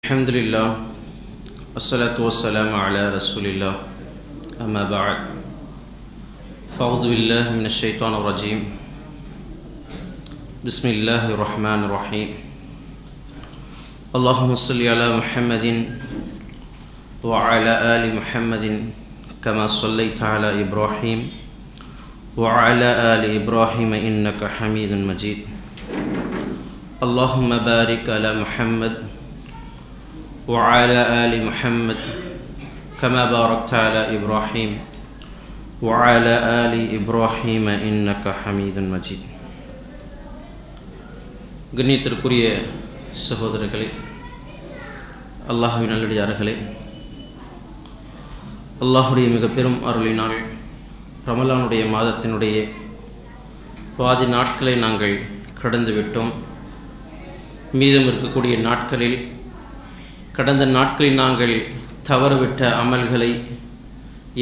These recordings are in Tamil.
Alhamdulillah, wassalatu wassalamu ala rasulillah, amma ba'd. Fa'udhu billahi minash shaitanir rajim. Bismillahir rahmanir rahim. Allahumma salli ala Muhammadin wa ala ali Muhammadin kama sallaita ala Ibrahim wa ala ali Ibrahim innaka Hamidun Majid. Allahumma barik ala Muhammad وعلى آل محمد كما باركت على إبراهيم وعلى آل إبراهيم إنك حميد مجيد. கண்ணியத்திற்குரிய சகோதரர்களே, அல்லாஹ்வின் நல்லடியார்களே, அல்லாஹ்வுடைய மிக பெரும் அருளினால் ரமலானுடைய மாதத்தினுடைய பாதி நாட்களை நாங்கள் கடந்து விட்டோம். மீதம் இருக்கக்கூடிய நாட்களில் கடந்த நாட்களில் நாங்கள் தவறவிட்ட அமல்களை,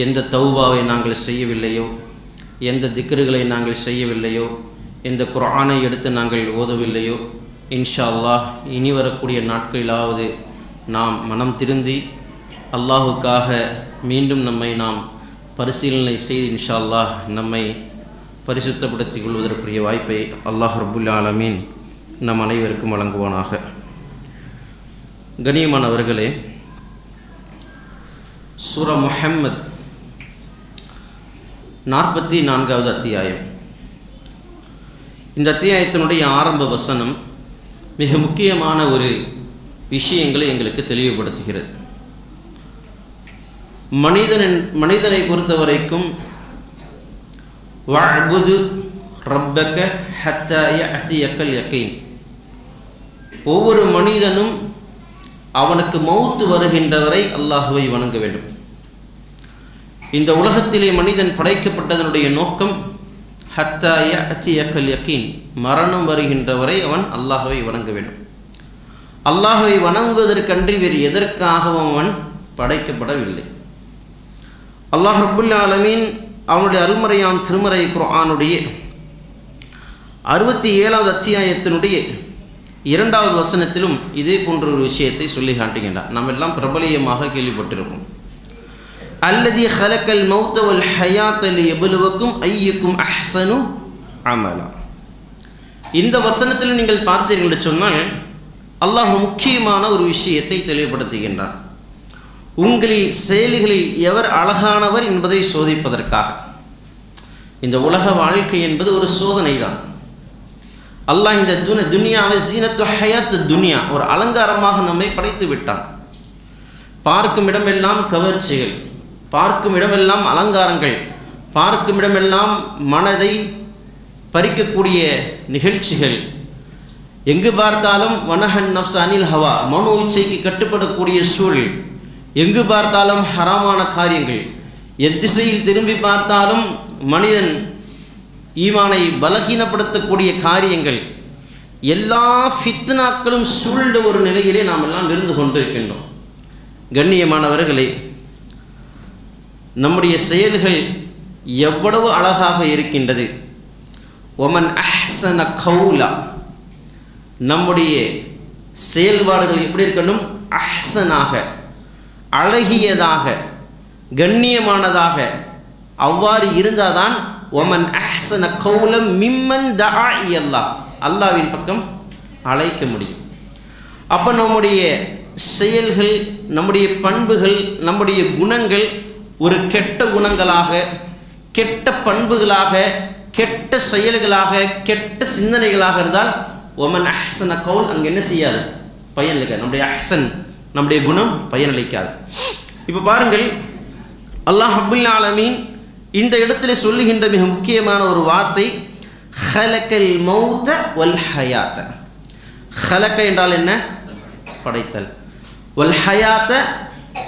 எந்த தௌபாவை நாங்கள் செய்யவில்லையோ, எந்த திக்ருகளை நாங்கள் செய்யவில்லையோ, எந்த குர்ஆனை எடுத்து நாங்கள் ஓதவில்லையோ, இன்ஷா அல்லாஹ் இனி வரக்கூடிய நாட்களிலாவது நாம் மனம் திருந்தி அல்லாஹுக்காக மீண்டும் நம்மை நாம் பரிசீலனை செய்து இன்ஷா அல்லாஹ் நம்மை பரிசுத்தப்படுத்திக் கொள்வதற்குரிய வாய்ப்பை அல்லாஹ் ரப்புல் ஆலமீன் நம் அனைவருக்கும் வழங்குவானாக. கண்ணியமானவர்களே, சூரா முஹம்மத் 44வது அத்தியாயம். இந்த அத்தியாயத்தினுடைய ஆரம்ப வசனம் மிக முக்கியமான ஒரு விஷயங்களை எங்களுக்கு தெளிவுபடுத்துகிறது. மனிதனை பொறுத்தவரைக்கும் வஅ்புது ரப்பக ஹத்தா யஅதியக்கல் யகீன், ஒவ்வொரு மனிதனும் அவனுக்கு மௌத்து வருகின்றவரை அல்லாஹுவை வணங்க வேண்டும். இந்த உலகத்திலே மனிதன் படைக்கப்பட்டதனுடைய நோக்கம் ஹத்தா யஅதியக்கல் யகீன், மரணம் வருகின்றவரை அவன் அல்லாஹுவை வணங்க வேண்டும். அல்லாஹுவை வணங்குவதற்கன்றி வேறு எதற்காகவும் அவன் படைக்கப்படவில்லை. அல்லாஹ் ரப்புல் ஆலமீன் அவனுடைய அருள்மறையாம் திருமறை குர்ஆனுடைய 67வது அத்தியாயத்தினுடைய 2வது வசனத்திலும் இதே போன்ற ஒரு விஷயத்தை சொல்லி காட்டுகின்றார். நாம் எல்லாம் பிரபலியமாக கேள்விப்பட்டிருப்போம். அல்லதி ஹலக்கல் மௌத்த வல் ஹயாத்த லியப்லுவக்கும் அய்யுக்கும் அஹ்ஸனு அமலா. இந்த வசனத்தில் நீங்கள் பார்த்தீர்கள் என்று சொன்னால் அல்லாஹ் முக்கியமான ஒரு விஷயத்தை தெளிவுபடுத்துகின்றார். உங்களில் செயல்களில் எவர் அழகானவர் என்பதை சோதிப்பதற்காக. இந்த உலக வாழ்க்கை என்பது ஒரு சோதனை தான். அல்லாஹ் இந்த துனியாவை ஜீனத்து ஹயாத் துனியா, ஒரு அலங்காரமாக நம்மை படைத்து விட்டான். பார்க்கும் இடமெல்லாம் கவர்ச்சிகள், பார்க்கும் இடமெல்லாம் அலங்காரங்கள், பார்க்கும் இடமெல்லாம் மனதை பறிக்கக்கூடிய நிகழ்ச்சிகள், எங்கு பார்த்தாலும் வனஹன் நஃப்ஸ் அனில் ஹவா, மனோ இச்சைக்கு கட்டுப்படக்கூடிய சூழல், எங்கு பார்த்தாலும் ஹராமான காரியங்கள், எத்திசையில் திரும்பி பார்த்தாலும் மனிதன் ஈமானை பலகீனப்படுத்தக்கூடிய காரியங்கள், எல்லா ஃபித்னாக்களும் சூழ்ந்த ஒரு நிலையிலே நாம் எல்லாம் இருந்து கொண்டிருக்கின்றோம். கண்ணியமானவர்களே, நம்முடைய செயல்கள் எவ்வளவு அழகாக இருக்கின்றது. ஒமன் அஹ்ஸன கௌலா, நம்முடைய செயல்பாடுகள் எப்படி இருக்கணும்? அஹ்ஸனாக, அழகியதாக, கண்ணியமானதாக. அவ்வாறு இருந்தால்தான் ஒமன் அஹ்ஸன கௌலம் மிம்மன் தஆ இலல்லாஹ், அல்லாஹ்வின் பக்கம் அழைக்க முடியும். அப்போ நம்முடைய செயல்கள், நம்முடைய பண்புகள், நம்முடைய குணங்கள் ஒரு கெட்ட குணங்களாக, கெட்ட பண்புகளாக, கெட்ட செயல்களாக, கெட்ட சிந்தனைகளாக இருந்தால் ஒமன் அஹ்ஸன கௌல் அங்கே என்ன செய்யாது? பயனளிக்காது. நம்முடைய அஹ்ஸன், நம்முடைய குணம் பயனளிக்காது. இப்போ பாருங்கள், அல்லாஹ் ரப்புல் ஆலமீன் இந்த இடத்துல சொல்லுகின்ற மிக முக்கியமான ஒரு வார்த்தை ஹலக்கல் மௌத வல் ஹயாத்த. ஹலக்க என்றால் என்ன? படைத்தல். வல் ஹயாத்த,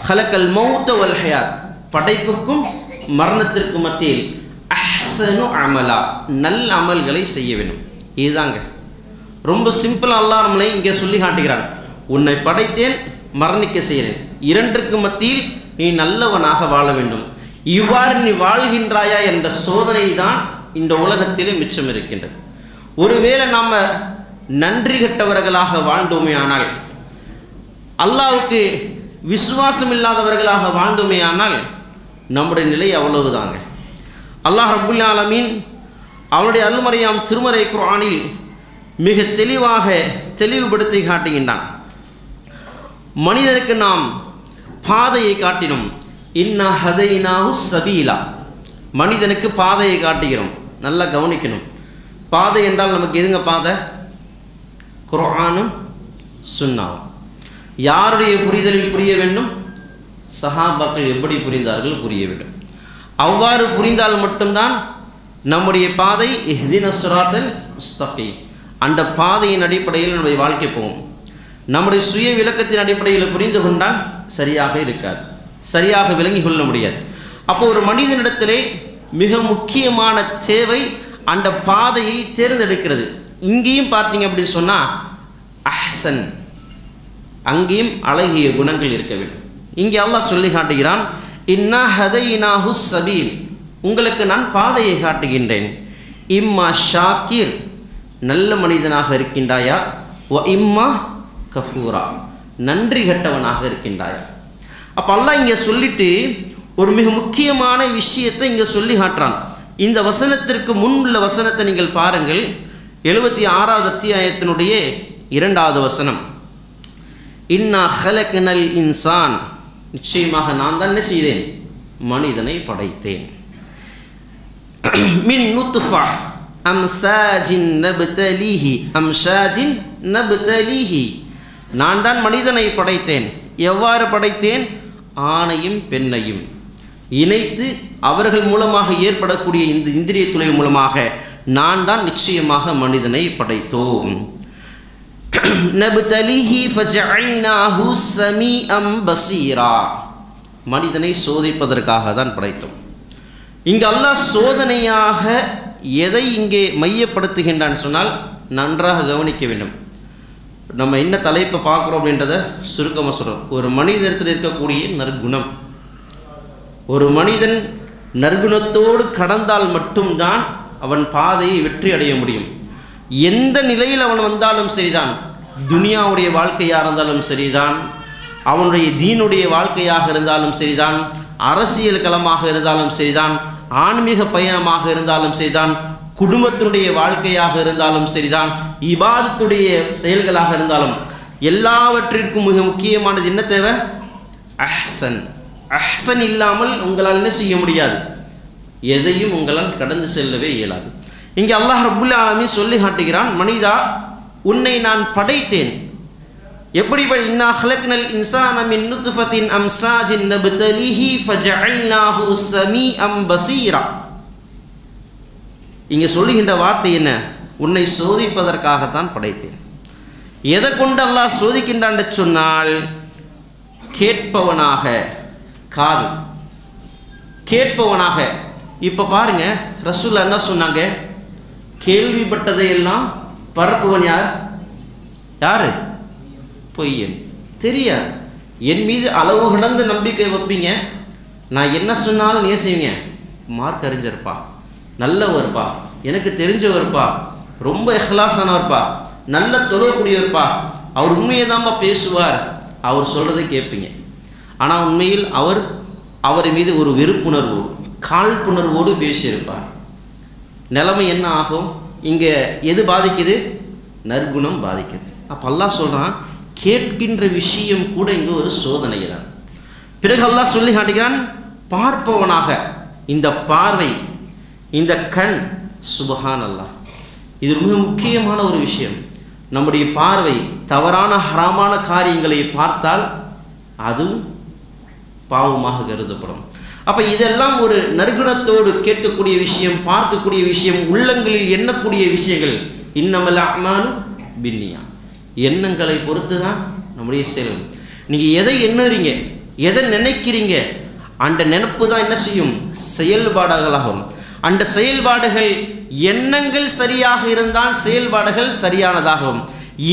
ஹலக்கல் மௌத வல் ஹயாத், படைப்புக்கும் மரணத்திற்கும் மத்தியில் அஹ்ஸனு அமலா, நல்ல அமல்களை செய்ய வேண்டும். இதுதாங்க ரொம்ப சிம்பிள். அல்லாஹ் நம்மளை இங்கே சொல்லி காட்டுகிறான். உன்னை படைத்தேன், மரணிக்க செய்கிறேன், இரண்டிற்கு மத்தியில் நீ நல்லவனாக வாழ வேண்டும். இவ்வாறு நீ வாழ்கின்றாயா என்ற சோதனை தான் இந்த உலகத்திலே மிச்சம் இருக்கின்றது. ஒருவேளை நாம் நன்றி கெட்டவர்களாக வாழ்ந்தோமே ஆனால் அல்லாஹ்வுக்கு விசுவாசம் இல்லாதவர்களாக வாழ்ந்தோமேயானால் நம்முடைய நிலை அவ்வளவுதாங்க. அல்லாஹ் ரப்புல் ஆலமீன் அவனுடைய அருள்மறையாம் திருமறை குர்ஆனில் மிக தெளிவுபடுத்தி காட்டுகின்றான். மனிதனுக்கு நாம் பாதையை காட்டினோம். இன்னா ஹதைனாஹு சபீலா, மனிதனுக்கு பாதையை காட்டுகிறோம். நல்லா கவனிக்கணும். பாதை என்றால் நமக்கு எதுங்க பாதை? குர்ஆனும் சுன்னாவும். யாருடைய புரிதலில் புரிய வேண்டும்? சஹாபாக்கள் எப்படி புரிந்தார்கள் புரிய வேண்டும். அவ்வாறு புரிந்தால் மட்டும்தான் நம்முடைய பாதை இஹ்தினஸ் ஸிராத்தல் முஸ்தகீம், அந்த பாதையின் அடிப்படையில் நம்முடைய வாழ்க்கை போகும். நம்முடைய சுய விளக்கத்தின் அடிப்படையில் புரிந்து கொண்டால் சரியாக இருக்காது, சரியாக விளங்கி கொள்ள முடியாது. அப்போ ஒரு மனிதனிடத்திலே மிக முக்கியமான தேவை அந்த பாதையை தேர்ந்தெடுக்கிறது. இங்கேயும் பார்த்தீங்க அப்படின்னு சொன்னால் அஹ்சன், அங்கேயும் அழகிய குணங்கள் இருக்க வேண்டும். இங்கே அல்லாஹ் சொல்லி காட்டுகிறான், இன்னா ஹதைனாஹு சபீல், உங்களுக்கு நான் பாதையை காட்டுகின்றேன். இம்மா ஷாக்கிர், நல்ல மனிதனாக இருக்கின்றாயா, வ இம்மா கஃபூரா, நன்றி கட்டவனாக இருக்கின்றாயா. அப்போ அல்லாஹ் இங்கே சொல்லிட்டு ஒரு மிக முக்கியமான விஷயத்தை இங்கே சொல்லி காட்டுறான். இந்த வசனத்திற்கு முன் உள்ள வசனத்தை நீங்கள் பாருங்கள். 76வது அத்தியாயத்தினுடைய 2வது வசனம். இன்னா ஹலக்னல் இன்சான், நிச்சயமாக நான் தான் என்ன செய்தேன்? மனிதனை படைத்தேன். மின் நுத்ஃபா அம்சாஜின் நப்தலிஹி, அம்சாஜின் நப்தலிஹி, நான் தான் மனிதனை படைத்தேன். எவ்வாறு படைத்தேன்? ஆணையும் பெண்ணையும் இணைத்து அவர்கள் மூலமாக ஏற்படக்கூடிய இந்த இந்திரிய துளை மூலமாக நான் தான் நிச்சயமாக மனிதனை படைத்தோம். நப்தலிஹி ஃபஜஅல்னாஹு ஸமீஅம் பஸீரா, மனிதனை சோதிப்பதற்காக தான் படைத்தோம். இங்கு அல்லாஹ் சோதனையாக எதை இங்கே மையப்படுத்துகின்றான் சொன்னால் நன்றாக கவனிக்க வேண்டும். நம்ம என்ன தலைப்பை பார்க்குறோம் அப்படின்றத சுருக்கமாக சொல்கிறோம். ஒரு மனிதத்தில் இருக்கக்கூடிய நற்குணம், ஒரு மனிதன் நற்குணத்தோடு கடந்தால் மட்டும்தான் அவன் பாதையை வெற்றி அடைய முடியும். எந்த நிலையில் அவன் வந்தாலும் சரிதான், துனியாவுடைய வாழ்க்கையாக இருந்தாலும் சரிதான், அவனுடைய தீனுடைய வாழ்க்கையாக இருந்தாலும் சரிதான், அரசியல் களமாக இருந்தாலும் சரிதான், ஆன்மீக பயணமாக இருந்தாலும் சரிதான், குடும்பத்தினுடைய வாழ்க்கையாக இருந்தாலும் சரிதான், இபாதத்துடைய செயல்களாக இருந்தாலும், எல்லாவற்றிற்கும் மிக முக்கியமானது என்ன தேவை? அஹ்சன். அஹ்சன் இல்லாமல் உங்களால் என்ன செய்ய முடியாது? எதையும் உங்களால் கடந்து செல்லவே இயலாது. இங்கே அல்லாஹ் ரப்புல் ஆலமீன் சொல்லி காட்டுகிறான், மனிதா உன்னை நான் படைத்தேன். எப்படி? இன்னா ஹலக்னல் இன்சான மின் நுத்ஃபத்தின் அம்சாஜின் நப்தலிஹி ஃபஜஅல்னாஹு ஸமீஅம் பஸீரா. இங்கே சொல்லுகின்ற வார்த்தை என்ன? உன்னை சோதிப்பதற்காகத்தான் படைத்தேன். எதை கொண்டு அல்லாஹ் சோதிக்கின்றான் சொன்னால், கேட்பவனாக, காது கேட்பவனாக. இப்போ பாருங்க, ரசூல் என்ன சொன்னாங்க? கேள்விப்பட்டதையெல்லாம் பரப்புவன் யார்? யாரு? பொய்யன். தெரியாது. என் மீது அளவு கடந்த நம்பிக்கை வைப்பீங்க, நான் என்ன சொன்னாலும் நீ செய்வீங்க, மார்க் அறிஞர்ப்பா, நல்லவர்ப்பா, எனக்கு தெரிஞ்சவர்ப்பா, ரொம்ப இஹ்லாஸானவர்ப்பா, நல்ல தொழக்கூடியவர்ப்பா, அவர் உண்மையை தான்ப்பா பேசுவார், அவர் சொல்கிறதை கேட்பீங்க. ஆனால் உண்மையில் அவர் மீது ஒரு வெறுப்புணர்வோடு, காழ்ப்புணர்வோடு பேசியிருப்பார். நிலைமை என்ன ஆகும்? இங்கே எது பாதிக்குது? நற்குணம் பாதிக்குது. அப்போ அல்லாஹ் சொல்கிறான், கேட்கின்ற விஷயம் கூட இங்கே ஒரு சோதனை தான். பிறகு அல்லாஹ் சொல்லி காட்டுகிறான், பார்ப்பவனாக. இந்த பார்வை, இந்த கண், சுபஹான் அல்லாஹ், இது மிக முக்கியமான ஒரு விஷயம். நம்முடைய பார்வை தவறான ஹராமான காரியங்களை பார்த்தால் அதுவும் பாவமாக கருதப்படும். அப்போ இதெல்லாம் ஒரு நற்குணத்தோடு கேட்கக்கூடிய விஷயம், பார்க்கக்கூடிய விஷயம், உள்ளங்களில் எண்ணக்கூடிய விஷயங்கள். இன்னமல் அஅமாலு பின்னியா, எண்ணங்களை பொறுத்து தான் நம்முடைய செயல். நீங்கள் எதை எண்ணுறீங்க, எதை நினைக்கிறீங்க, அந்த நினைப்பு தான் என்ன செய்யும்? செயல்பாடுகளாகும். அந்த செயல்பாடுகள், எண்ணங்கள் சரியாக இருந்தால் செயல்பாடுகள் சரியானதாகும்,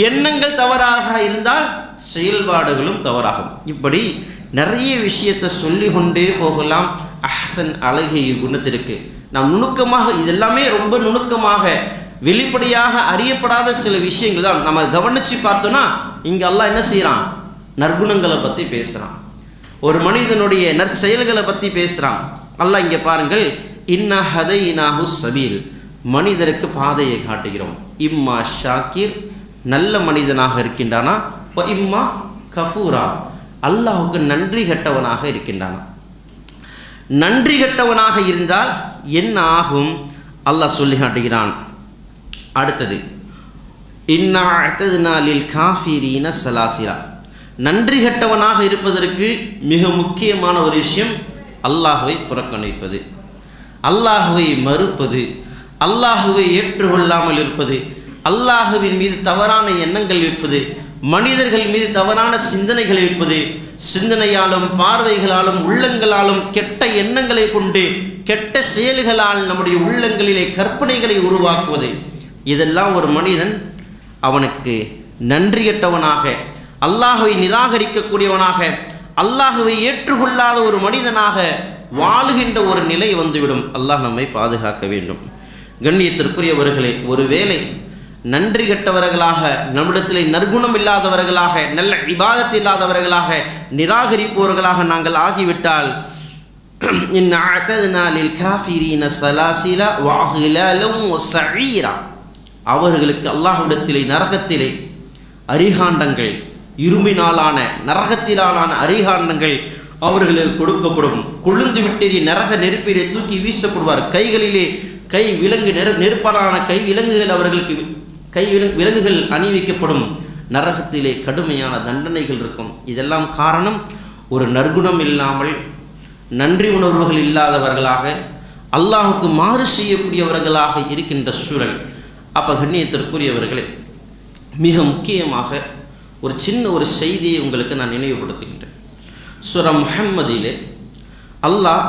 எண்ணங்கள் தவறாக இருந்தால் செயல்பாடுகளும் தவறாகும். இப்படி நிறைய விஷயத்தை சொல்லி கொண்டே போகலாம். அஹ்சன், அழகிய குணத்திற்கு நாம் நுணுக்கமாக, இதெல்லாமே ரொம்ப நுணுக்கமாக வெளிப்படையாக அறியப்படாத சில விஷயங்கள் தான். நம்ம கவனித்து பார்த்தோன்னா இங்கே அல்லாஹ் என்ன செய்கிறான்? நற்குணங்களை பற்றி பேசுகிறான், ஒரு மனிதனுடைய நற்செயல்களை பற்றி பேசுகிறான். அல்லாஹ் இங்கே பாருங்கள், இன்னா ஹதைனாஹு சபீல், மனிதருக்கு பாதையை காட்டுகிறோம். இம்மா ஷாக்கிர், நல்ல மனிதனாக இருக்கின்றானா, இம்மா கஃபூரா, அல்லாஹுக்கு நன்றி கெட்டவனாக இருக்கின்றானா. நன்றி கெட்டவனாக இருந்தால் என்ன ஆகும் அல்லாஹ் சொல்லி காட்டுகிறான். அடுத்தது, இன்னா அஅதனா லில் காஃபிரீன ஸலாசிலா, நன்றி கெட்டவனாக இருப்பதற்கு மிக முக்கியமான ஒரு விஷயம் அல்லாஹ்வை புறக்கணிப்பது, அல்லாஹ்வை மறுப்பது, அல்லாஹ்வை ஏற்றுக்கொள்ளாமல் இருப்பது, அல்லாஹ்வின் மீது தவறான எண்ணங்கள் இருப்பது, மனிதர்கள் மீது தவறான சிந்தனைகள் இருப்பது, சிந்தனையாலும் பார்வைகளாலும் உள்ளங்களாலும் கெட்ட எண்ணங்களை கொண்டு கெட்ட செயல்களால் நம்முடைய உள்ளங்களிலே கற்பனைகளை உருவாக்குவது, இதெல்லாம் ஒரு மனிதன் அவனுக்கு நன்றி கெட்டவனாக, அல்லாஹ்வை நிராகரிக்கக்கூடியவனாக, அல்லாஹ்வை ஏற்றுக்கொள்ளாத ஒரு மனிதனாக வாழுகின்ற ஒரு நிலை வந்துவிடும். அல்லாஹ் நம்மை பாதுகாக்க வேண்டும். கண்ணியத்திற்குரியவர்களே, ஒருவேளை நன்றி கெட்டவர்களாக, நம்மிடத்திலே நற்குணம் இல்லாதவர்களாக, நல்ல இபாதத் இல்லாதவர்களாக, நிராகரிப்பவர்களாக நாங்கள் ஆகிவிட்டால், இன் அஅதனா லில் காஃபிரீன ஸலாசில வஅஹ்லாலம் வஸஈரா, அவர்களுக்கு அல்லாஹ்விடத்திலே நரகத்திலே அரிகாண்டங்கள், இரும்பினாலான நரகத்திலான அரிகாண்டங்கள் அவர்களுக்கு கொடுக்கப்படும். கொழுந்து விட்டெறி நரக நெருப்பிலே தூக்கி வீசப்படுவார். கைகளிலே கை விலங்கு நெருப்பாலான கை விலங்குகள் அவர்களுக்கு விலங்குகள் அணிவிக்கப்படும். நரகத்திலே கடுமையான தண்டனைகள் இருக்கும். இதெல்லாம் காரணம் ஒரு நற்குணம் இல்லாமல், நன்றி உணர்வுகள் இல்லாதவர்களாக, அல்லாஹுக்கு மாறு செய்யக்கூடியவர்களாக இருக்கின்ற சூழல். அப்போ கண்ணியத்திற்குரியவர்களே, மிக முக்கியமாக ஒரு சின்ன ஒரு செய்தியை உங்களுக்கு நான் நினைவுபடுத்துகின்றேன். சூரா முஹம்மதிலே அல்லாஹ்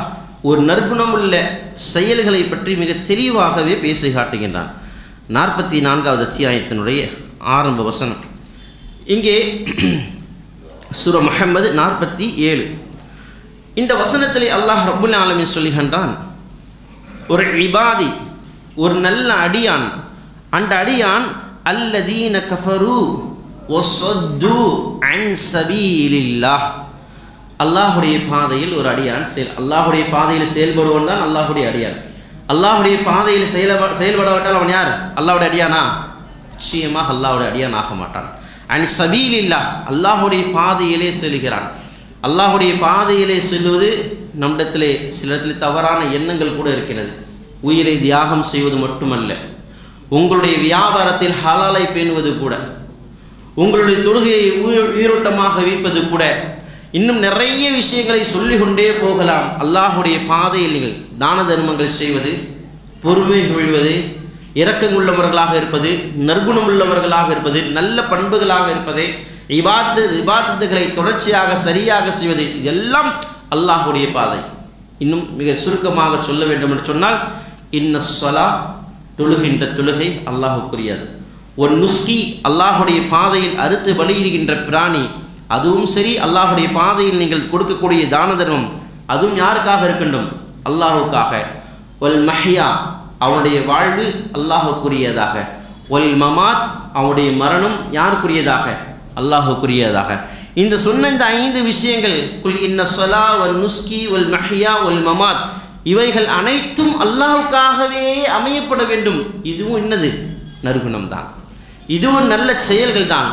ஒரு நற்குணமுள்ள செயல்களை பற்றி மிக தெளிவாகவே பேசி காட்டுகின்றான். 44வது அத்தியாயத்தினுடைய ஆரம்ப வசனம். இங்கே சூரா முஹம்மது 47. இந்த வசனத்திலே அல்லாஹ் ரப்புல் ஆலமீன் சொல்லுகின்றான், ஒரு இபாதி, ஒரு நல்ல அடியான், அந்த அடியான் அல்லதீன கஃபரு வஸத்து அன் சபீலில்லாஹ், அல்லாஹுடைய பாதையில் ஒரு அடியான் அல்லாஹுடைய பாதையில் செயல்படுவன் தான் அல்லாஹுடைய அடியான். அல்லாஹுடைய பாதையில் செயல்படவிட்டால் அவன் யார்? அல்லாஹுடைய அடியானா? நிச்சயமாக அல்லாஹுடைய அடியான் ஆக மாட்டான். அன் சபீலில்லாஹ், அல்லாஹுடைய பாதையிலே செல்கிறான். அல்லாஹுடைய பாதையிலே செல்வது நம்மிடத்திலே சில இடத்திலே தவறான எண்ணங்கள் கூட இருக்கிறது. உயிரை தியாகம் செய்வது மட்டுமல்ல, உங்களுடைய வியாபாரத்தில் ஹலாலை பேணுவது கூட, உங்களுடைய தொழுகையை உயிரோட்டமாக வைப்பது கூட, இன்னும் நிறைய விஷயங்களை சொல்லிக்கொண்டே போகலாம். அல்லாஹுடைய பாதையில் நீங்கள் தான தர்மங்கள் செய்வது, பொறுமை கொள்வது, இரக்கங்குள்ளவர்களாக இருப்பது, நற்குணம் உள்ளவர்களாக இருப்பது, நல்ல பண்புகளாக இருப்பது, இபாதத்துகளை தொடர்ச்சியாக சரியாக செய்வது, இதெல்லாம் அல்லாஹுடைய பாதை. இன்னும் மிக சுருக்கமாக சொல்ல வேண்டும் என்று சொன்னால், இன்ன ஸலா, தொழுகின்ற தொழுகை அல்லாஹுக்குரியது. ஒன் நுஸ்கி, அல்லாஹுடைய பாதையில் அறுத்து பலியிடுகின்ற பிராணி, அதுவும் சரி. அல்லாஹுடைய பாதையில் நீங்கள் கொடுக்கக்கூடிய தான தர்மம், அதுவும் யாருக்காக இருக்கின்றும்? அல்லாஹுக்காக. ஒல் மஹ்யா, அவனுடைய வாழ்வு அல்லாஹுக்குரியதாக. ஒல் மமாத், அவனுடைய மரணம் யாருக்குரியதாக? அல்லாஹுக்குரியதாக. இந்த சொன்ன இந்த 5 விஷயங்கள், குல் இன்ன ஸலா வல் நுஸ்கி வல் மஹ்யா வல் மமாத், இவைகள் அனைத்தும் அல்லாஹுக்காகவே அமையப்பட வேண்டும். இதுவும் என்னது? நற்குணம் தான். இதுவும் நல்ல செயல்கள் தான்.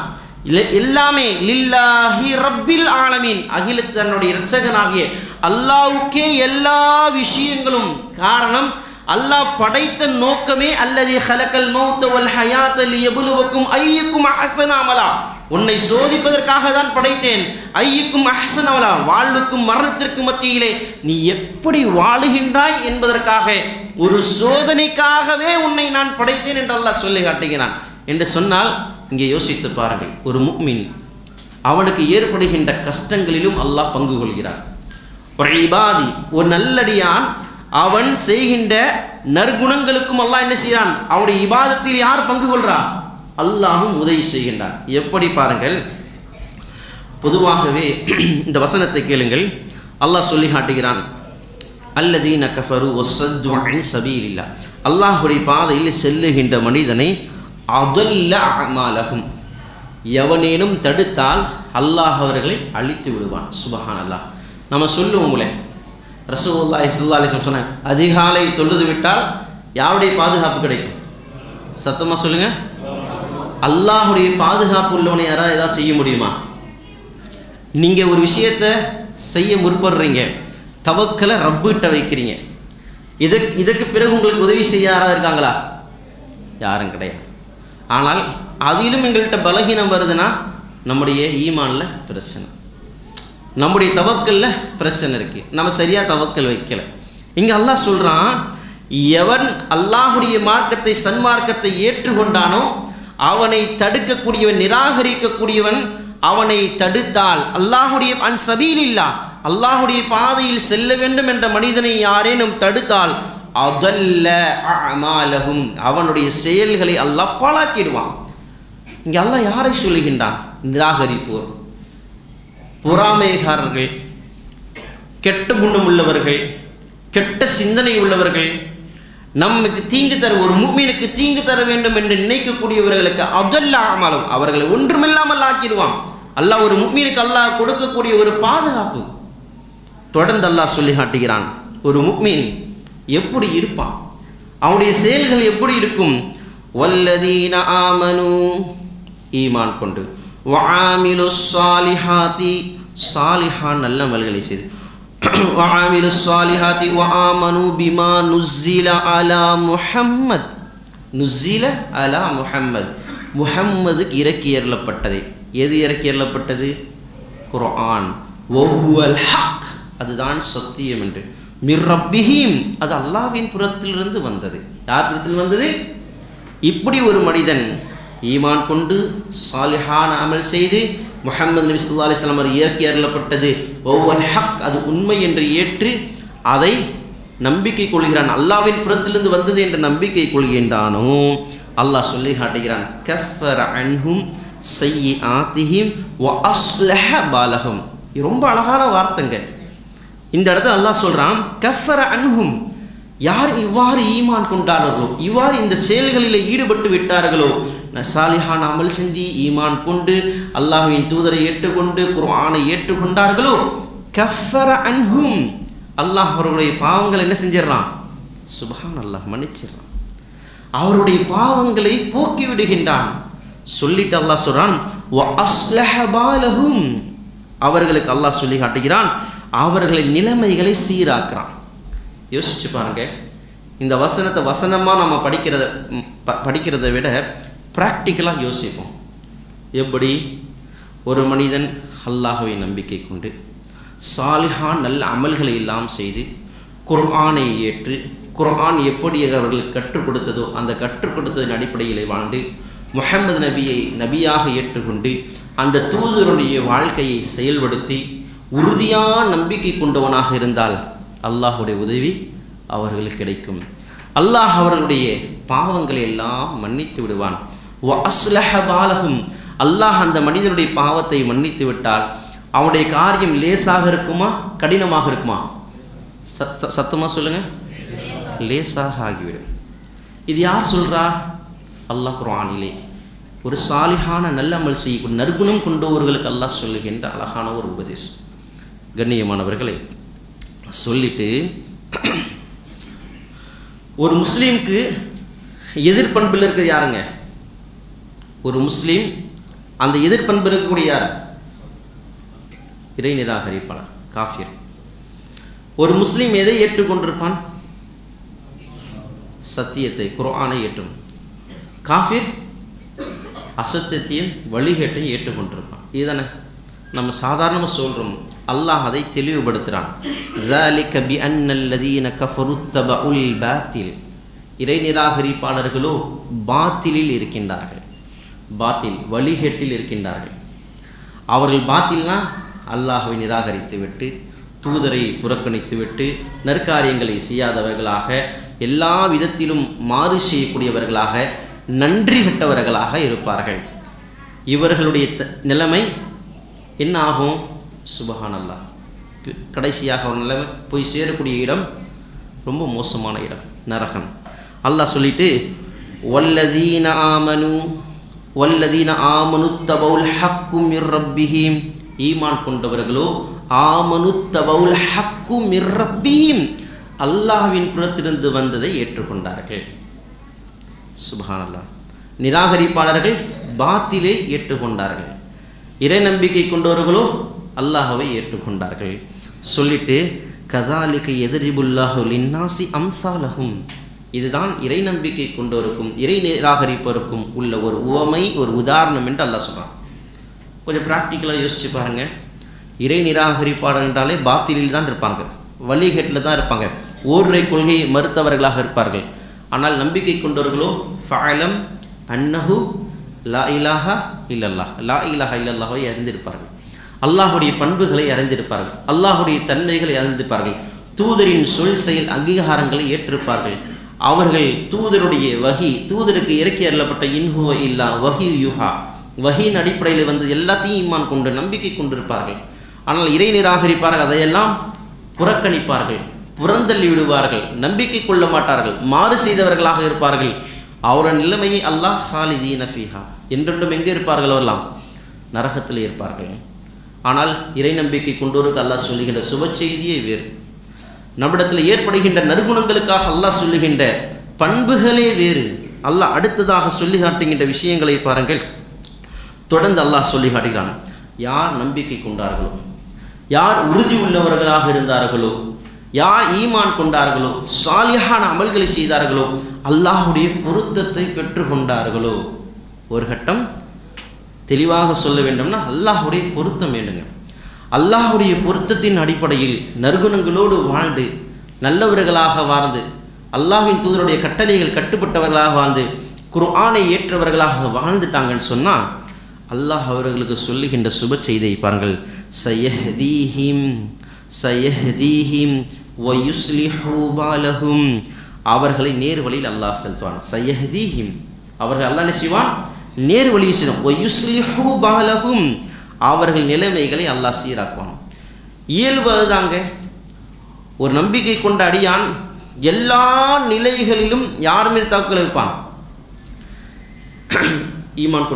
எல்லாமே லில்லாஹி ரப்பில் ஆலமீன், அகில தன்னுடைய இரட்சகனாகிய அல்லாஹ்வுக்கே எல்லா விஷயங்களும். காரணம், அல்லாஹ் படைத்த நோக்கமே அல்லதி ஹலக்கல் மௌத்த வல் ஹயாத லியப்லுவக்கும் அய்யுக்கும் அஹ்ஸனு அமலா, உன்னை சோதிப்பதற்காக தான் படைத்தேன். ஐயுக்கும் அஹ்ஸனு அமலா, வாழ்வுக்கும் மரணத்திற்கும் மத்தியிலே நீ எப்படி வாழுகின்றாய் என்பதற்காக, ஒரு சோதனைக்காகவே உன்னை நான் படைத்தேன் என்று அல்லாஹ் சொல்லி காட்டுகிறான். என்று சொன்னால் இங்கே யோசித்து பாருங்கள், ஒரு முஃமின் அவனுக்கு ஏற்படுகின்ற கஷ்டங்களிலும் அல்லாஹ் பங்கு கொள்கிறான். ஒரு இபாதி, ஒரு நல்லடியான், அவன் செய்கின்ற நற்குணங்களுக்கும் அல்லாஹ் என்ன செய்கிறான்? அவனுடைய இபாதத்தில் யார் பங்கு கொள்றான்? அல்லாஹும் உதவி செய்கின்றான். எப்படி பாருங்கள், பொதுவாகவே இந்த வசனத்தை கேளுங்கள். அல்லாஹ் சொல்லி காட்டுகிறான், அல்லதீன கஃபரு வஸத்து அன் சபீலில்லாஹ், அல்லாஹுடைய பாதையில் செல்லுகின்ற மனிதனை அதல்ல அமாலஹும், எவனேனும் தடுத்தால் அல்லாஹ் அவர்களை அழித்து விடுவான். சுப்ஹானல்லாஹ். நம்ம சொல்லுவோங்களே, ரசூலுல்லாஹி ஸல்லல்லாஹு அலைஹி வஸல்லம் சொன்னாங்க, அதிகாலை தொழுது விட்டால் யாருடைய பாதுகாப்பு கிடைக்கும்? சத்தமா சொல்லுங்க. அல்லாஹ்வுடைய பாதுகாப்பு உள்ளவனை யாராவது ஏதாவது செய்ய முடியுமா? நீங்க ஒரு விஷயத்தை செய்ய முற்படுறீங்க, தவக்கலை ரப்பிட்ட வைக்கிறீங்க, இதற்கு பிறகு உங்களுக்கு உதவி செய்ய யாராவது இருக்காங்களா? யாரும் கிடையாது. ஆனால் அதிலும் எங்கள்கிட்ட பலகீனம் வருதுன்னா நம்முடைய ஈமான்ல பிரச்சனை, நம்முடைய தவக்கல்ல பிரச்சனை இருக்கு, நம்ம சரியா தவக்கல் வைக்கல. இங்க அல்லாஹ் சொல்றான், எவன் அல்லாஹுடைய மார்க்கத்தை சன்மார்க்கத்தை ஏற்றுக்கொண்டானோ அவனை தடுக்கக்கூடியவன், நிராகரிக்கக்கூடியவன் அவனை தடுத்தால், அல்லாஹுடைய அன் சபீலில்லாஹ் அல்லாஹுடைய பாதையில் செல்ல வேண்டும் என்ற மனிதனை யாரேனும் தடுத்தால் அதல்ல அமாலஹும் அவனுடைய செயல்களை அல்லாஹ் பாழாக்கிடுவான். இங்க அல்லாஹ் யாரை சொல்லுகின்றான்? நிராகரிப்போர், பொறாமைக்காரர்கள், கெட்ட குணம் உள்ளவர்கள், கெட்ட சிந்தனை உள்ளவர்கள், நமக்கு தீங்கு தர, ஒரு முஃமினுக்கு தீங்கு தர வேண்டும் என்று நினைக்கக்கூடியவர்களுக்கு அதல்ல அமாலும் அவர்களை ஒன்றுமில்லாமல் ஆக்கிடுவான். அல்லாஹ் ஒரு முஃமினுக்கு அல்லாஹ் கொடுக்கக்கூடிய ஒரு பாதுகாப்பு. தொடர்ந்து அல்லாஹ் சொல்லி காட்டுகிறான், ஒரு முஃமின் எப்படி இருப்பான், அவனுடைய செயல்கள் எப்படி இருக்கும். வல்லதீன ஆமனு ஈமான் கொண்டு, வஆமிலுஸ் ஸாலிஹாத்தி ஸாலிஹான் நல்ல அமல்களை செய்து, வஆமிலுஸ் ஸாலிஹாத்தி வஆமனு பிமா நுஸ்ஸில அலா முஹம்மத், நுஸ்ஸில அலா முஹம்மத், முஹம்மதுக்கு இறக்கி அருளப்பட்டது. எது இறக்கி அருளப்பட்டது? குர்ஆன். வஹுவல் ஹக், அதுதான் சத்தியம் என்று. மிர் ரப்பிஹிம், அது அல்லாஹ்வின் புறத்திலிருந்து வந்தது. யார் புறத்தில் வந்தது? இப்படி ஒரு மனிதன் ஈமான் கொண்டு சாலிஹான அமல் செய்து முஹம்மது நபி ஸல்லல்லாஹு அலைஹி வஸல்லம் இயற்கை அருளப்பட்டது வஹுவல் ஹக், அது உண்மை என்று ஏற்று அதை நம்பிக்கை கொள்கிறான், அல்லாஹ்வின் புறத்திலிருந்து வந்தது என்ற நம்பிக்கை கொள்கின்றானோ அல்லாஹ் சொல்லி காட்டுகிறான், கஃபர அன்ஹும் ஸய்யிஆத்திஹிம் வ அஸ்லஹ பாலஹும். இது ரொம்ப அழகான வார்த்தைங்க. இந்த இடத்துல அல்லாஹ் சொல்றான், கஃபர அன்ஹும், யார் இவ்வாறு ஈமான் கொண்டார்களோ, இவ்வாறு இந்த செயல்களில் ஈடுபட்டு விட்டார்களோ, சாலிஹான் அமல் செஞ்சு ஈமான் கொண்டு அல்லாஹ்வின் தூதரை ஏற்றுக்கொண்டு குர்ஆனை ஏற்றுக்கொண்டார்களோ, கஃபர அன்ஹும், அல்லாஹ் அவர்களுடைய பாவங்களை என்ன செஞ்சிடறான்? சுப்ஹானல்லாஹ், மன்னிச்சிடறான், அவருடைய பாவங்களை போக்கி விடுகின்றான். சொல்லிட்டு அல்லாஹ் சொல்றான், வ அஸ்லஹ பாலஹும், அவர்களுக்கு அல்லாஹ் சொல்லி காட்டுகிறான், அவர்களின் நிலைமைகளை சீராக்குறான். யோசிச்சு பாருங்க, இந்த வசனத்தை வசனமாக நம்ம படிக்கிறத விட ப்ராக்டிக்கலாக யோசிப்போம். எப்படி ஒரு மனிதன் அல்லாஹ்வை நம்பிக்கை கொண்டு சாலிஹான் நல்ல அமல்களை எல்லாம் செய்து குர்ஆனை ஏற்று, குர்ஆன் எப்படி அவர்களுக்கு கற்றுக் கொடுத்ததோ அந்த கற்றுக் கொடுத்ததின் அடிப்படையில் வாழ்ந்து முஹம்மது நபியை நபியாக ஏற்றுக்கொண்டு அந்த தூதருடைய வாழ்க்கையை செயல்படுத்தி உறுதியான நம்பிக்கை கொண்டவனாக இருந்தால் அல்லாஹுடைய உதவி அவர்களுக்கு கிடைக்கும். அல்லாஹ் அவர்களுடைய பாவங்களை எல்லாம் மன்னித்து விடுவான். வ அஸ்லஹ பாலஹும், அல்லாஹ் அந்த மனிதனுடைய பாவத்தை மன்னித்து விட்டால் அவனுடைய காரியம் லேசாக இருக்குமா கடினமாக இருக்குமா? சத்தமா சொல்லுங்க, லேசாக ஆகிவிடும். இது யார் சொல்றா? அல்லாஹ் குர்ஆனிலே ஒரு சாலிஹான நல்ல அமல் செய்ய நற்குணம் கொண்டவர்களுக்கு அல்லாஹ் சொல்லுகின்ற அழகான ஒரு உபதேசம். கண்ணியமானவர்களை சொல்லிட்டு, ஒரு முஸ்லீமுக்கு எதிர்பண்பில் இருக்கிறது யாருங்க? ஒரு முஸ்லீம் அந்த எதிர்பண்பு இருக்கக்கூடிய யார்? இறை நிராகரிப்பாளர், காஃபிர். ஒரு முஸ்லீம் எதை ஏற்றுக்கொண்டிருப்பான்? சத்தியத்தை, குர்ஆனை ஏற்றும். காஃபிர் அசத்தியத்தையும் வழிகேட்டையும் ஏற்றுக்கொண்டிருப்பான். இதுதானே நம்ம சாதாரணமாக சொல்கிறோம். அல்லாஹ் அதை தெளிவுபடுத்துகிறான். ذَلِكَ بِأَنَّ الَّذِينَ كَفَرُوا اتَّبَعُوا الْبَاطِلَ, இறை நிராகரிப்பாளர்களோ பாத்திலில் இருக்கின்றார்கள், பாத்தில் வழிகேட்டில் இருக்கின்றார்கள். அவர்கள் பாத்தில்னா அல்லாஹ்வை நிராகரித்து விட்டு தூதரை புறக்கணித்து விட்டு நற்காரியங்களை செய்யாதவர்களாக, எல்லா விதத்திலும் மாறு செய்யக்கூடியவர்களாக, நன்றி கெட்டவர்களாக இருப்பார்கள். இவர்களுடைய நிலைமை என்ன ஆகும்? சுப்ஹானல்லாஹ், கடைசியாக ஒரு நிலைமை போய் சேரக்கூடிய இடம் ரொம்ப மோசமான இடம், நரகம். அல்லாஹ் சொல்லிட்டு, வல்லதீன ஆமனு வல்லதீன ஆமனுத்தபவுல் ஹக்கு மிர் ரப்பிஹிம், ஈமான் கொண்டவர்களோ ஆமனுத்தபவுல் ஹக்கு மிர் ரப்பிஹிம், அல்லாஹ்வின் புறத்திலிருந்து வந்ததை ஏற்றுக்கொண்டார்கள். சுப்ஹானல்லாஹ். நிராகரிப்பாளர்கள் பாத்திலை ஏற்றுக்கொண்டார்கள், இறை நம்பிக்கை கொண்டவர்களோ அல்லாஹ்வை ஏற்றுக்கொண்டார்கள். சொல்லிட்டு கஸாலிக யத்ரிபுல்லாஹு லின்னாஸி அம்சாலஹும், இதுதான் இறை நம்பிக்கை கொண்டவருக்கும் இறை நிராகரிப்பவருக்கும் உள்ள ஒரு உவமை, ஒரு உதாரணம் என்று அல்லாஹ் சொல்றான். கொஞ்சம் ப்ராக்டிக்கலாக யோசிச்சு பாருங்க. இறை நிராகரிப்பாளர் என்றாலே பாத்திலில் தான் இருப்பாங்க, வழிகேட்டில் தான் இருப்பாங்க, ஓரிரை கொள்கையை மறுத்தவர்களாக இருப்பார்கள். ஆனால் நம்பிக்கை கொண்டவர்களோ ஃபஅலம் அன்னஹு லா இலாஹா இல்லல்லாஹ், லா இலாஹா இல்லல்லாஹை அறிந்திருப்பார்கள், அல்லாஹுடைய பண்புகளை அறிந்திருப்பார்கள், அல்லாஹுடைய தன்மைகளை அறிந்திருப்பார்கள், தூதரின் சொல் செயல் அங்கீகாரங்களை ஏற்றிருப்பார்கள். அவர்கள் தூதருடைய வஹி, தூதருக்கு இறக்கி அருளப்பட்ட இன்ஹுவ இல்லா வஹி யுஹா, வஹியின் அடிப்படையில் வந்து எல்லாத்தையும் ஈமான் கொண்டு நம்பிக்கை கொண்டிருப்பார்கள். ஆனால் இறை நிராகரிப்பார்கள், அதையெல்லாம் புறக்கணிப்பார்கள், புறந்தள்ளி விடுவார்கள், நம்பிக்கை கொள்ள மாட்டார்கள், மாறு செய்தவர்களாக இருப்பார்கள். அவருடைய நிலைமையை அல்லாஹ் ஹாலிதீன ஃபீஹா, என்றென்றும் எங்கே இருப்பார்கள்? அவரெல்லாம் நரகத்தில் இருப்பார்கள். ஆனால் இறை நம்பிக்கை கொண்டோருக்கு அல்லாஹ் சொல்லுகின்ற சுப செய்தியே வேறு. நம்மிடத்தில் ஏற்படுகின்ற நற்குணங்களுக்காக அல்லாஹ் சொல்லுகின்ற பண்புகளே வேறு. அல்லாஹ் அடுத்ததாக சொல்லி காட்டுகின்ற விஷயங்களை பாருங்கள். தொடர்ந்து அல்லாஹ் சொல்லி காட்டுகிறான், யார் நம்பிக்கை கொண்டார்களோ, யார் உறுதி உள்ளவர்களாக இருந்தார்களோ, யார் ஈமான் கொண்டார்களோ, சாலிஹான அமல்களை செய்தார்களோ, அல்லாஹுடைய பொருத்தத்தை பெற்று கொண்டார்களோ. ஒரு கட்டம் தெளிவாக சொல்ல வேண்டும்னா அல்லாஹுடைய பொருத்தம் வேண்டுங்க. அல்லாஹுடைய பொருத்தத்தின் அடிப்படையில் நற்குணங்களோடு வாழ்ந்து நல்லவர்களாக வாழ்ந்து அல்லாஹ்வின் தூதருடைய கட்டளைகள் கட்டுப்பட்டவர்களாக வாழ்ந்து குர்ஆனை ஏற்றவர்களாக வாழ்ந்துட்டாங்கன்னு சொன்னால் அல்லாஹ் அவர்களுக்கு சொல்லுகின்ற சுப செய்தியை பாருங்கள். சயஹ்தீஹிம் சயஹ்தீஹிம் வயுஸ்லிஹு பாலஹும், அவர்களை நேர் வழியில் அல்லாஹ் செலுத்துவான். சயஹ்தீஹிம், அவர்கள் அல்லாஹ் என்ன செய்வான்? நேர் வழியை செய்வான். வயுஸ்லிஹு பாலஹும், அவர்கள் நிலைமைகளை அல்லாஹ் சீராக்குவான். இயல்பு அதுதாங்க. ஒரு நம்பிக்கை கொண்ட அடியான் எல்லா நிலைகளிலும் யார் மீது தாக்குதல் இருப்பான்? ஈமான்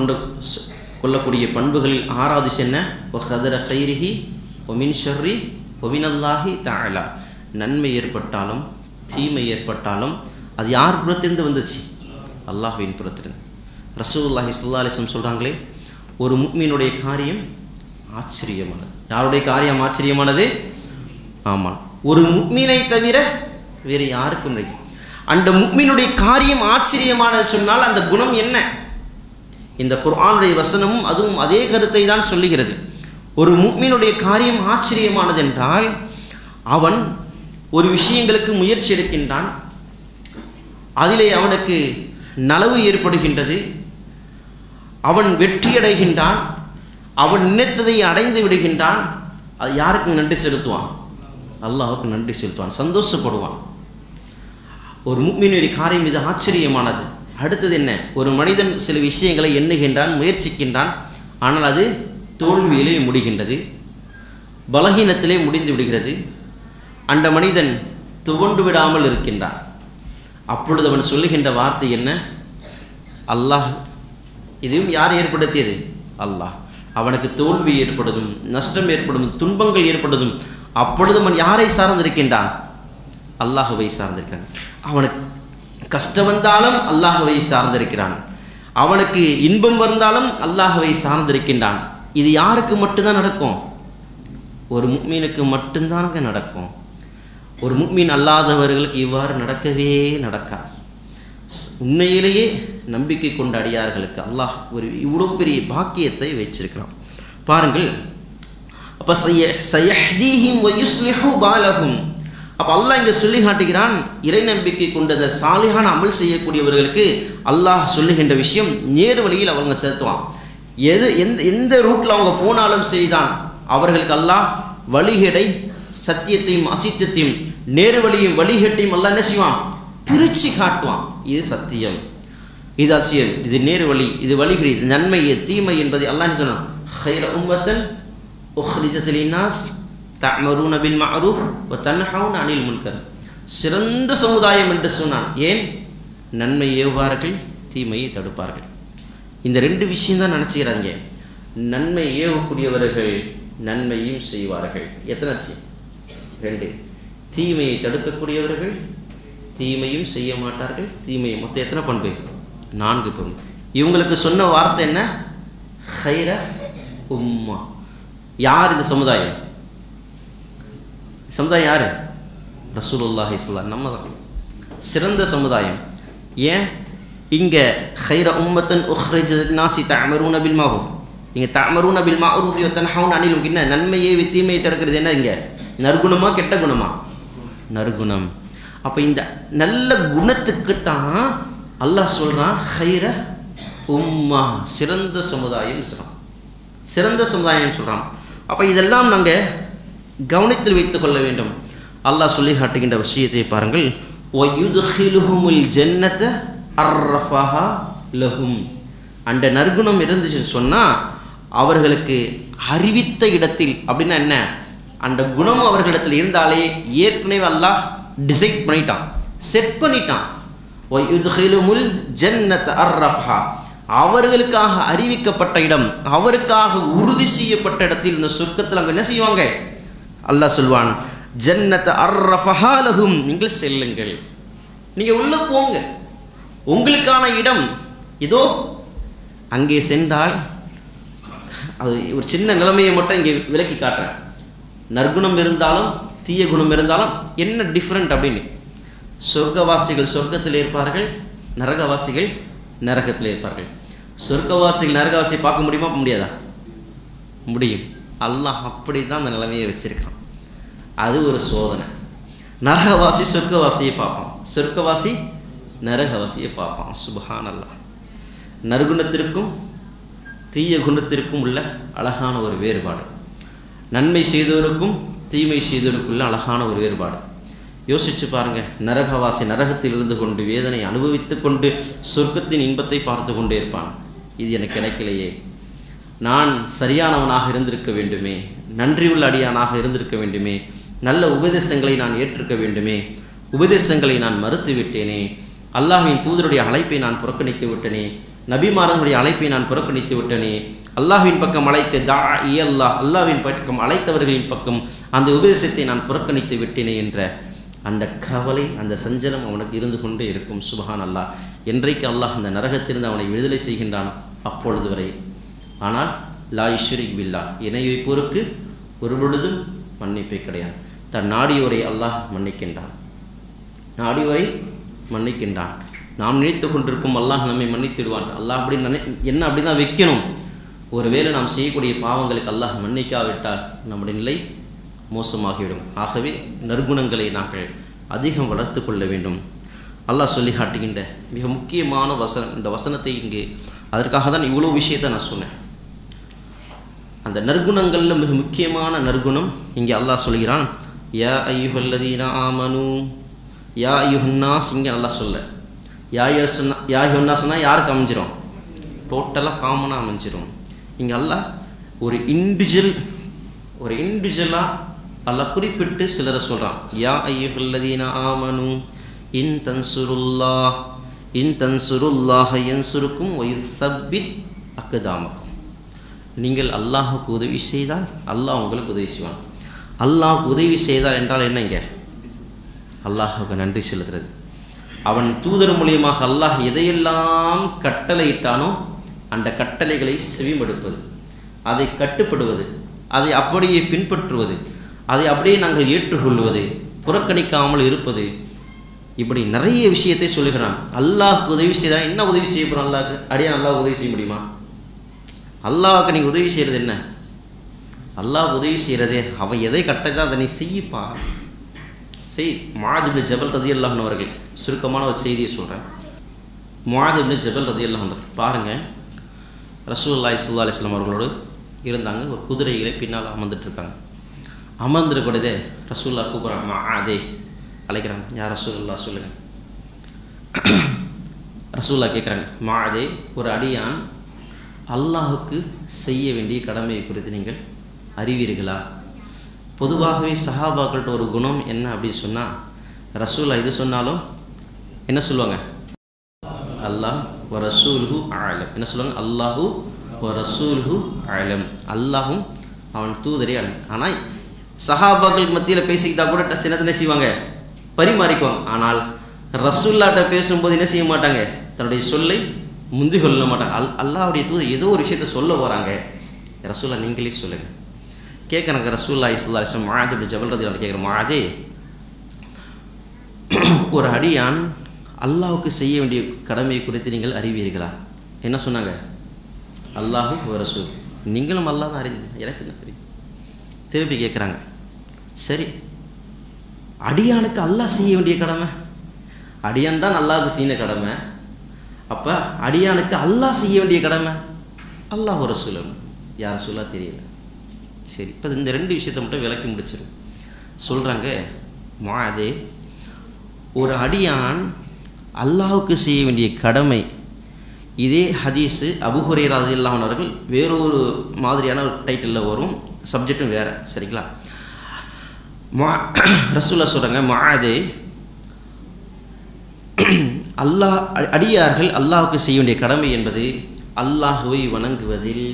கொள்ளக்கூடிய பண்புகளில் ஆறாவது என்ன? வஹதர கைரிஹி ஒமின் ஷர்ரி ஒமினல்லாஹி தஆலா, நன்மை ஏற்பட்டாலும் தீமை ஏற்பட்டாலும் அது யார் புறத்திலிருந்து வந்துச்சு? அல்லாஹ்வின் புறத்திலிருந்து. ரசூலுல்லாஹி ஸல்லல்லாஹு அலைஹி வஸல்லம் சொல்கிறாங்களே, ஒரு முஃமினுடைய காரியம் ஆச்சரியமானது. யாருடைய காரியம் ஆச்சரியமானது? ஆமாம், ஒரு முஃமினை தவிர வேறு யாருக்கும் இல்லை. அந்த முஃமினுடைய காரியம் ஆச்சரியமானது சொன்னால் அந்த குணம் என்ன? இந்த குர்ஆனுடைய வசனமும் அதுவும் அதே கருத்தை தான் சொல்லுகிறது. ஒரு முஃமினுடைய காரியம் ஆச்சரியமானது என்றால் அவன் ஒரு விஷயங்களுக்கு முயற்சி எடுக்கின்றான், அதிலே அவனுக்கு நலவு ஏற்படுகின்றது, அவன் வெற்றியடைகின்றான், அவன் நினைத்ததை அடைந்து விடுகின்றான். அது யாருக்கு நன்றி செலுத்துவான்? அல்லாஹ்வுக்கு நன்றி செலுத்துவான், சந்தோஷப்படுவான். ஒரு முஃமினுடைய காரியம் இது ஆச்சரியமானது. அடுத்தது என்ன? ஒரு மனிதன் சில விஷயங்களை எண்ணுகின்றான், முயற்சிக்கின்றான், ஆனால் அது தோல்வியிலே முடிகின்றது, பலகீனத்திலே முடிந்து விடுகிறது. அந்த மனிதன் துவண்டு விடாமல் இருக்கின்றான். அப்பொழுது அவன் சொல்லுகின்ற வார்த்தை என்ன? அல்லாஹ். இதையும் யார் ஏற்படுத்தியது? அல்லாஹ். அவனுக்கு தோல்வி ஏற்படுதும், நஷ்டம் ஏற்படும், துன்பங்கள் ஏற்படுதும், அப்பொழுது அவன் யாரை சார்ந்திருக்கின்றான்? அல்லாஹுவை சார்ந்திருக்கிறான். அவனுக்கு கஷ்டம் வந்தாலும் அல்லாஹுவை சார்ந்திருக்கிறான், அவனுக்கு இன்பம் வந்தாலும் அல்லாஹுவை சார்ந்திருக்கின்றான். இது யாருக்கு மட்டும்தான் நடக்கும்? ஒரு முஃமினுக்கு மட்டும்தான் நடக்கும். ஒரு முஃமின் அல்லாதவர்களுக்கு இவ்வாறு நடக்கவே நடக்காது. உண்மையிலேயே நம்பிக்கை கொண்ட அடியார்களுக்கு அல்லாஹ் ஒரு இவ்வளவு பெரிய பாக்கியத்தை வச்சிருக்கிறான் பாருங்கள். அப்போ சயஹ்தீஹிம் வயுஸ்லிஹு பாலஹும், அப்போ அல்லாஹ் இங்கே சொல்லி காட்டுகிறான், இறை நம்பிக்கை கொண்ட சாலிஹான அமல் செய்யக்கூடியவர்களுக்கு அல்லாஹ் சொல்லுகின்ற விஷயம் நேர் வழியில் அவங்க செலுத்துவான். எந்த ரூட்டில் அவங்க போனாலும் செய்தான் அவர்களுக்கு அல்லாஹ் வழிகேடை, சத்தியத்தையும் அசித்தத்தையும், நேரு வழியும் வழிகேட்டையும் அல்லாஹ் என்ன செய்வான்? பிரித்து காட்டுவான். இது சத்தியம், இது அசியம், இது நேரு வழி, இது வழிகேடு, இது நன்மை, இது தீமை என்பதை அல்லாஹ் என்ன சொன்னான்? خير أمة أخرجت للناس تأمرون بالمعروف وتنهون عن المنكر, சிறந்த சமுதாயம் என்று சொன்னான். ஏன்? நன்மை ஏவுவார்கள், தீமையை தடுப்பார்கள். இந்த ரெண்டு விஷயம் தான் நினச்சிக்கிறாங்க. நன்மை ஏவக்கூடியவர்கள் நன்மையும் செய்வார்கள். எத்தனாச்சு? ரெண்டு. தீமையை தடுக்கக்கூடியவர்கள் தீமையும் செய்ய மாட்டார்கள், தீமையை. மொத்தம் எத்தனை பண்பு? 4 பண்பு. இவங்களுக்கு சொன்ன வார்த்தை என்ன? ஹைர உம்மா. யார் இந்த சமுதாயம்? சமுதாயம் யார்? ரசூலுல்லாஹி ஸல்லல்லாஹு அலைஹி வஸல்லம். நம்ம தான் சிறந்த சமுதாயம். ஏன் இங்கே ஹைர உம்மத்தன் உஹ்ரிஜத் லின்னாஸி தஅமரூன பில் மஅரூஃப், இங்கே தஅமரூன பில் மஅரூஃப் வ தன்ஹவுன அனில் முன்கர். என்ன நன்மையை தீமையை தடுக்கிறது? என்ன இங்கே நற்குணமா கெட்ட குணமா? நற்குணம். அப்போ இந்த நல்ல குணத்துக்கு தான் அல்லாஹ் சொல்கிறான் ஹைர உம்மா, சிறந்த சமுதாயம் சொல்கிறான், சிறந்த சமுதாயம் சொல்கிறான். அப்போ இதெல்லாம் நாங்கள் கவனத்தில் வைத்துக் கொள்ள வேண்டும். அல்லாஹ் சொல்லி காட்டுகின்ற விஷயத்தை பாருங்கள். வயுத்ஹிலுஹுமுல் ஜன்னத அர்ரஃபஹா லஹும். அந்த நற்குணம் இருந்துச்சுன்னு சொன்னால் அவர்களுக்கு அறிவித்த இடத்தில், அப்படின்னா என்ன, அந்த குணமும் அவர்களிடத்தில் இருந்தாலே ஏற்கனவே அல்லாஹ் டிசைட் பண்ணிட்டான், செட் பண்ணிட்டான். வயுத்ஹிலுமுல் ஜன்னத அர்ரஃபஹா, அவர்களுக்காக அறிவிக்கப்பட்ட இடம், அவருக்காக உறுதி செய்யப்பட்ட இடத்தில், இந்த சொர்க்கத்தில் அவங்க என்ன செய்வாங்க? அல்லாஹ் சொல்வான் ஜன்னத அர்ரஃபஹா லஹும், நீங்கள் செல்லுங்கள், நீங்கள் உள்ள போங்க, உங்களுக்கான இடம் இதோ. அங்கே சென்றால் அது ஒரு சின்ன நிலைமையை மட்டும் இங்கே விலக்கி காட்டுறேன். நற்குணம் இருந்தாலும் தீய குணம் இருந்தாலும் என்ன டிஃப்ரெண்ட் அப்படின்னு. சொர்க்கவாசிகள் சொர்க்கத்தில் இருப்பார்கள், நரகவாசிகள் நரகத்தில் இருப்பார்கள். சொர்க்கவாசிகள் நரகவாசியை பார்க்க முடியுமா? முடியாதா? முடியும். அல்லாஹ் அப்படி தான் அந்த நிலைமையை வச்சிருக்கான். அது ஒரு சோதனை. நரகவாசி சொர்க்கவாசியை பார்ப்பான், சொர்க்கவாசி நரகவாசியை பார்ப்பான். சுப்ஹான் அல்லாஹ். நற்குணத்திற்கும் தீய குணத்திற்கும் உள்ள அழகான ஒரு வேறுபாடு, நன்மை செய்தவருக்கும் தீமை செய்தவருக்குள்ள அழகான ஒரு வேறுபாடு. யோசிச்சு பாருங்க. நரகவாசி நரகத்தில் இருந்து கொண்டு வேதனை அனுபவித்து கொண்டு சொர்க்கத்தின் இன்பத்தை பார்த்து கொண்டே இருப்பான். இது எனக்கு கிடைக்கலையே, நான் சரியானவனாக இருந்திருக்க வேண்டுமே, நன்றியுள்ள அடியானாக இருந்திருக்க வேண்டுமே, நல்ல உபதேசங்களை நான் ஏற்றிருக்க வேண்டுமே, உபதேசங்களை நான் மறுத்து விட்டேனே, அல்லாஹ்வின் தூதருடைய அழைப்பை நான் புறக்கணித்து விட்டனே, நபிமாரனுடைய அழைப்பை நான் புறக்கணித்து விட்டனே, அல்லாஹ்வின் பக்கம் அழைத்த தாஇ அல்லாஹ், அல்லாஹ்வின் பக்கம் அழைத்தவர்களின் பக்கம் அந்த உபதேசத்தை நான் புறக்கணித்து விட்டேனே என்ற அந்த கவலை, அந்த சஞ்சலம் அவனுக்கு இருந்து கொண்டே இருக்கும். சுப்ஹான் அல்லாஹ். என்றைக்கு அல்லாஹ் அந்த நரகத்திலிருந்து அவனை விடுதலை செய்கின்றான் அப்பொழுது வரை. ஆனால் லா யுஷ்ரிக் பில்லாஹ், இணை வைப்போருக்கு ஒரு பொழுதும் மன்னிப்பே கிடையாது. தன் நாடியோரை அல்லாஹ் மன்னிக்கின்றான், நாடியோரை மன்னிக்கின்றான். நாம் நினைத்து கொண்டிருக்கும் அல்லாஹ் நம்மை மன்னித்திடுவான். அல்லாஹ் அப்படி என்ன அப்படி தான் வைக்கணும். ஒருவேளை நாம் செய்யக்கூடிய பாவங்களுக்கு அல்லாஹ் மன்னிக்காவிட்டால் நம்முடைய நிலை மோசமாகிவிடும். ஆகவே நற்குணங்களை நாங்கள் அதிகம் வளர்த்து கொள்ள வேண்டும். அல்லாஹ் சொல்லி காட்டுகின்ற மிக முக்கியமான வசனம், இந்த வசனத்தை இங்கு அதற்காக தான் இவ்வளோ விஷயத்தை நான் சொன்னேன். அந்த நற்குணங்களில் மிக முக்கியமான நற்குணம் இங்கே அல்லாஹ் சொல்கிறான். யா அய்யுஹல்லதீன ஆமனு, யா அய்யுஹன்னாஸ். இங்கே அல்லாஹ் சொல்ல யா அய்யுஹன்னாஸ் சொன்னால் யாருக்கு அமைஞ்சிரும்? டோட்டலாக காமனாக அமைஞ்சிரும். இங்கே அல்லாஹ் ஒரு இண்டிவிஜுவலாக அல்லாஹ் குறிப்பிட்டு சிலரை சொல்கிறான். யா அய்யுஹல்லதீன ஆமனு இன் தன்சுருல்லாஹ யன்சுருக்கும் வ யுஸப்பித் அக்தாமக்கும். நீங்கள் அல்லாஹுக்கு உதவி செய்தால் அல்லாஹ் உங்களுக்கு உதவி செய்வான். அல்லாஹுக்கு உதவி செய்தால் என்றால் என்னங்க? அல்லாஹுக்கு நன்றி செலுத்துறது. அவன் தூதர் மூலியமாக அல்லாஹ் எதையெல்லாம் கட்டளையிட்டானோ அந்த கட்டளைகளை செவிமடுப்பது, அதை கட்டுப்படுவது, அதை அப்படியே பின்பற்றுவது, அதை அப்படியே நாங்கள் ஏற்றுக்கொள்வது, புறக்கணிக்காமல் இருப்பது, இப்படி நிறைய விஷயத்தை சொல்லுகிறான். அல்லாஹுக்கு உதவி செய்தால் என்ன உதவி செய்ய போகிறோம்? அல்லாஹுக்கு அடியான் அல்லாஹ் உதவி செய்ய முடியுமா? அல்லாஹுக்கு நீங்கள் உதவி செய்கிறது என்ன? அல்லாஹ் உதவி செய்கிறதே அவன் எதை கட்டளை அதை நீ செய்யப்பா, செய். முஆத் இப்னு ஜபல் ரலியல்லாஹு அன்ஹு அவர்கள், சுருக்கமான ஒரு செய்தியை சொல்கிறேன். முஆத் இப்னு ஜபல் ரலியல்லாஹு அன்ஹு பாருங்கள், ரசூலுல்லாஹி ஸல்லல்லாஹு அலைஹி வஸல்லம் அவர்களோடு இருந்தாங்க. ஒரு குதிரைகளை பின்னால் அமர்ந்துட்டுருக்காங்க. அமர்ந்துருக்கூடதே ரசூலுல்லாஹ் கூப்பிட்றாங்க, முஆதே அழைக்கிறாங்க. யார் ரசூலுல்லாஹ் சொல்லுங்கள். ரசூலுல்லாஹ் கேட்குறாங்க, முஆதே ஒரு அடியான் அல்லாஹுக்கு செய்ய வேண்டிய கடமையை குறித்து நீங்கள் அறிவீர்களா? பொதுவாகவே சஹாபாக்கள்கிட்ட ஒரு குணம் என்ன அப்படின்னு சொன்னால், ரசூலுல்லாஹ் இது சொன்னாலும் என்ன சொல்லுவாங்க? அல்லாஹ் வ ரசூலுஹு அலம். என்ன சொல்லுவாங்க? அல்லாஹு வ ரசூலுஹு அலம். அல்லாஹும் அவன் தூதரே அலம். ஆனால் சஹாபாக்களுக்கு மத்தியில் பேசிக்கிட்டா கூட சின்னத்தினை செய்வாங்க, பரிமாறிக்குவாங்க. ஆனால் ரசூல்லாட்ட பேசும்போது என்ன செய்ய மாட்டாங்க? தன்னுடைய சொல்லை முந்தி கொள்ள மாட்டாங்க. அல்லாஹ்வுடைய தூதர் ஏதோ ஒரு விஷயத்த சொல்ல போகிறாங்க, ரசூல்லா நீங்களே சொல்லுங்கள். கேட்குறாங்க ரசூலுல்லாஹி ஸல்லல்லாஹு அலைஹி வஸல்லம் முஆத் இப்னு ஜபல் ரலியல்லாஹு அன்ஹு கேட்குற, முஆதே, ஒரு அல்லாஹ்வுக்கு செய்ய வேண்டிய கடமையை குறித்து நீங்கள் அறிவீர்களா? என்ன சொன்னாங்க? அல்லாஹு வ ரசூல். நீங்களும் அல்லாஹ் தான் அறிந்து, எனக்கு என்ன தெரியும். திருப்பி கேட்குறாங்க, சரி அடியானுக்கு அல்லாஹ் செய்ய வேண்டிய கடமை, அடியான் தான் அல்லாஹ்வுக்கு செய்ய கடமை, அப்போ அடியானுக்கு அல்லாஹ் செய்ய வேண்டிய கடமை அல்லாஹ் வ ரசூல். யார் ரசூலா தெரியல. சரி, இப்போ இந்த 2 விஷயத்தை மட்டும் விளக்கி முடிச்சிடும். சொல்கிறாங்க, முஆதே, ஒரு அடியான் அல்லாஹ்வுக்கு செய்ய வேண்டிய கடமை, இதே ஹதீஸு அபூ ஹுரைரா ரலியல்லாஹு அன்ஹு அவர்கள் வேறொரு மாதிரியான ஒரு டைட்டிலில் வரும், சப்ஜெக்டும் வேறு. சரிங்களா? ரசூலுல்லாஹ் சொல்கிறாங்க, முஆதே, அடியார்கள் அல்லாஹ்வுக்கு செய்ய வேண்டிய கடமை என்பது அல்லாஹ்வை வணங்குவதில்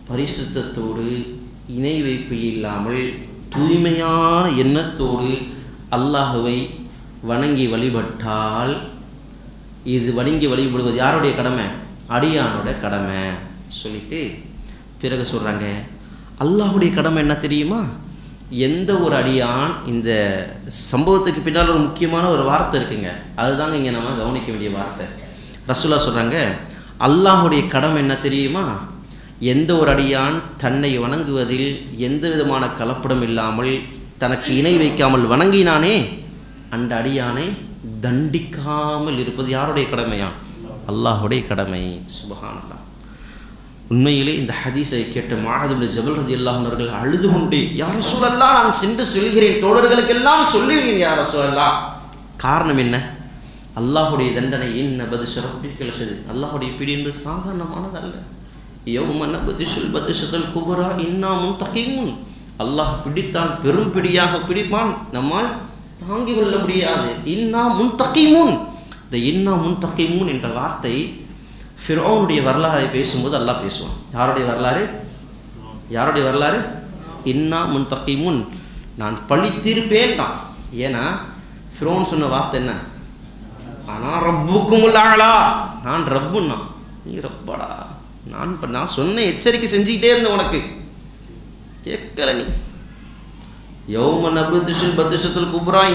பரிசுத்தத்தோடு இணை வைப்பு இல்லாமல் தூய்மையான எண்ணத்தோடு அல்லாஹ்வை வணங்கி வழிபட்டால், இது வணங்கி வழிபடுவது யாருடைய கடமை? அடியானோட கடமை சொல்லிட்டு பிறகு சொல்கிறாங்க, அல்லாஹ்வுடைய கடமை என்ன தெரியுமா? எந்த ஒரு அடியான், இந்த சம்பவத்துக்கு பின்னால் ஒரு முக்கியமான ஒரு வார்த்தை இருக்குங்க, அதுதாங்க இங்கே நம்ம கவனிக்க வேண்டிய வார்த்தை. ரசூலுல்லாஹ் சொல்கிறாங்க, அல்லாஹ்வுடைய கடமை என்ன தெரியுமா? எந்த ஒரு அடியான் தன்னை வணங்குவதில் எந்த விதமான கலப்படம் இல்லாமல் தனக்கு இணை வைக்காமல் வணங்கினானே, அந்த அடியானை தண்டிக்காமல் இருப்பது யாருடைய கடமையா? அல்லாஹ்வுடைய கடமை. சுப்ஹானல்லாஹ். உண்மையிலே இந்த ஹதீஸை கேட்ட முஆத் இப்னு ஜபல் ரலியல்லாஹு அன்ஹு அவர்கள் அழுது கொண்டே, யா ரசூலல்லாஹ், நான் சென்று சொல்கிறேன், தோழர்களுக்கெல்லாம் சொல்லுவீங்க யா ரசூலல்லாஹ். காரணம் என்ன? அல்லாஹ்வுடைய தண்டனை, இன்ன பத்ஷ ரப்பிக லஷதீத், அல்லாஹ்வுடைய பிடி என்பது சாதாரணமானது அல்ல. யௌம நபதிஷுல் பத்ஷத்துல் குப்ரா இன்னா முன்தகிமுன், அல்லாஹ் பிடித்தான் பெரும் பிடியாக பிடிப்பான், நம்மால் தாங்கிக் கொள்ள முடியாது. இன்னா முன்தகிமுன், இந்த இன்னா முன்தகிமுன் என்ற வார்த்தை ஃபிரௌனுடைய வரலாறை பேசும்போது அல்லாஹ் பேசுவான். யாருடைய வரலாறு? யாருடைய வரலாறு? இன்னா முன்தகிமுன், நான் பழித்திருப்பேன் தான். ஏன்னா ஃபிரௌன் சொன்ன வார்த்தை என்ன? ஆனால் ரப்புக்குமுல் அலா, நான் ரப்புன்னா, நீ ரப்படா, நான் சொன்ன எச்சரிக்கை செஞ்சுக்கிட்டே இருந்தேன், உனக்கு கேட்கல. நீ யௌம நபதிஷுல் பத்ஷத்துல் குப்ரா